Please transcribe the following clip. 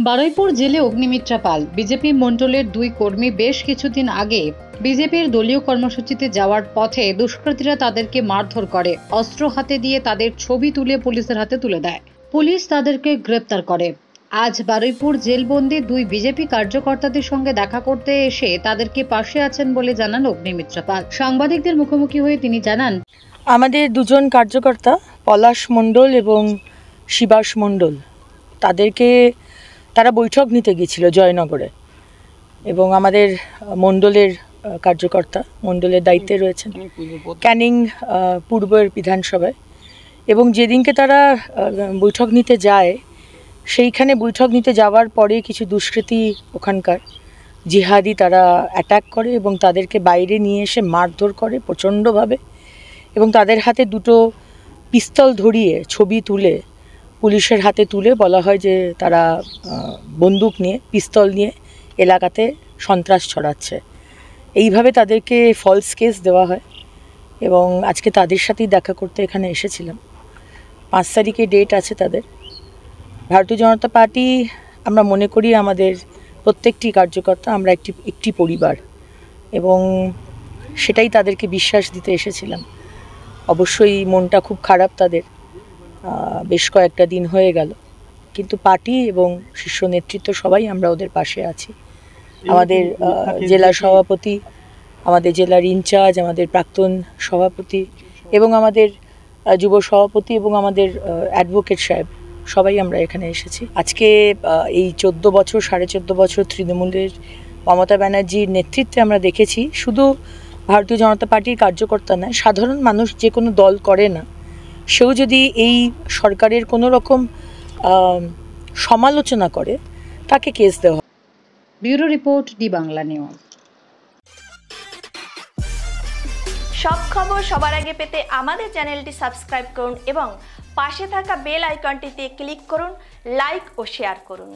বারুইপুর জেলে অগ্নিমিত্রা পাল বিজেপি মণ্ডলের দুই কর্মী বেশ কিছুদিন আগে বিজেপির দলীয় কর্মসূচিতে যাওয়ার পথে দুষ্কৃতীরা তাদেরকে মারধর করে, অস্ত্র হাতে দিয়ে তাদের ছবি তুলে পুলিশের হাতে তুলে দেয়। পুলিশ তাদেরকে গ্রেপ্তার করে। আজ বারুইপুর জেলবন্দি দুই বিজেপি কার্যকর্তাদের সঙ্গে দেখা করতে এসে তাদেরকে পাশে আছেন বলে জানান অগ্নিমিত্রা পাল। সাংবাদিকদের মুখোমুখি হয়ে তিনি জানান, আমাদের দুজন কার্যকর্তা পলাশ মণ্ডল এবং শিবাস মণ্ডল তারা বৈঠক নিতে গিয়েছিল জয়নগরে, এবং আমাদের মণ্ডলের কার্যকর্তা মণ্ডলের দায়িত্বে রয়েছেন ক্যানিং পূর্বের বিধানসভায়, এবং যেদিনকে তারা বৈঠক নিতে যায় সেইখানে বৈঠক নিতে যাওয়ার পরে কিছু দুষ্কৃতী ওখানকার জিহাদি তারা অ্যাটাক করে এবং তাদেরকে বাইরে নিয়ে এসে মারধর করে প্রচণ্ডভাবে, এবং তাদের হাতে দুটো পিস্তল ধরিয়ে ছবি তুলে পুলিশের হাতে তুলে বলা হয় যে তারা বন্দুক নিয়ে পিস্তল নিয়ে এলাকাতে সন্ত্রাস ছড়াচ্ছে। এইভাবে তাদেরকে ফলস কেস দেওয়া হয়, এবং আজকে তাদের সাথেই দেখা করতে এখানে এসেছিলাম। 5 তারিখে ডেট আছে তাদের। ভারতীয় জনতা পার্টি আমরা মনে করি আমাদের প্রত্যেকটি কার্যকর্তা আমরা একটি পরিবার, এবং সেটাই তাদেরকে বিশ্বাস দিতে এসেছিলাম। অবশ্যই মনটা খুব খারাপ তাদের, বেশ কয়েকটা দিন হয়ে গেল, কিন্তু পার্টি এবং শীর্ষ নেতৃত্ব সবাই আমরা ওদের পাশে আছি। আমাদের জেলা সভাপতি, আমাদের জেলার ইনচার্জ, আমাদের প্রাক্তন সভাপতি এবং আমাদের যুব সভাপতি এবং আমাদের অ্যাডভোকেট সাহেব সবাই আমরা এখানে এসেছি। আজকে এই 14 বছর তৃণমূলের মমতা ব্যানার্জির নেতৃত্বে আমরা দেখেছি শুধু ভারতীয় জনতা পার্টির কার্যকর্তা নয়, সাধারণ মানুষ যে কোনো দল করে না, সেও যদি এই সরকারের কোনো রকম সমালোচনা করে তাকে কেস দেওয়া হয়। Bureau report, D Bangla news. সব খবর সবার আগে পেতে আমাদের চ্যানেলটি সাবস্ক্রাইব করুন এবং পাশে থাকা বেল আইকনটিতে ক্লিক করুন, লাইক ও শেয়ার করুন।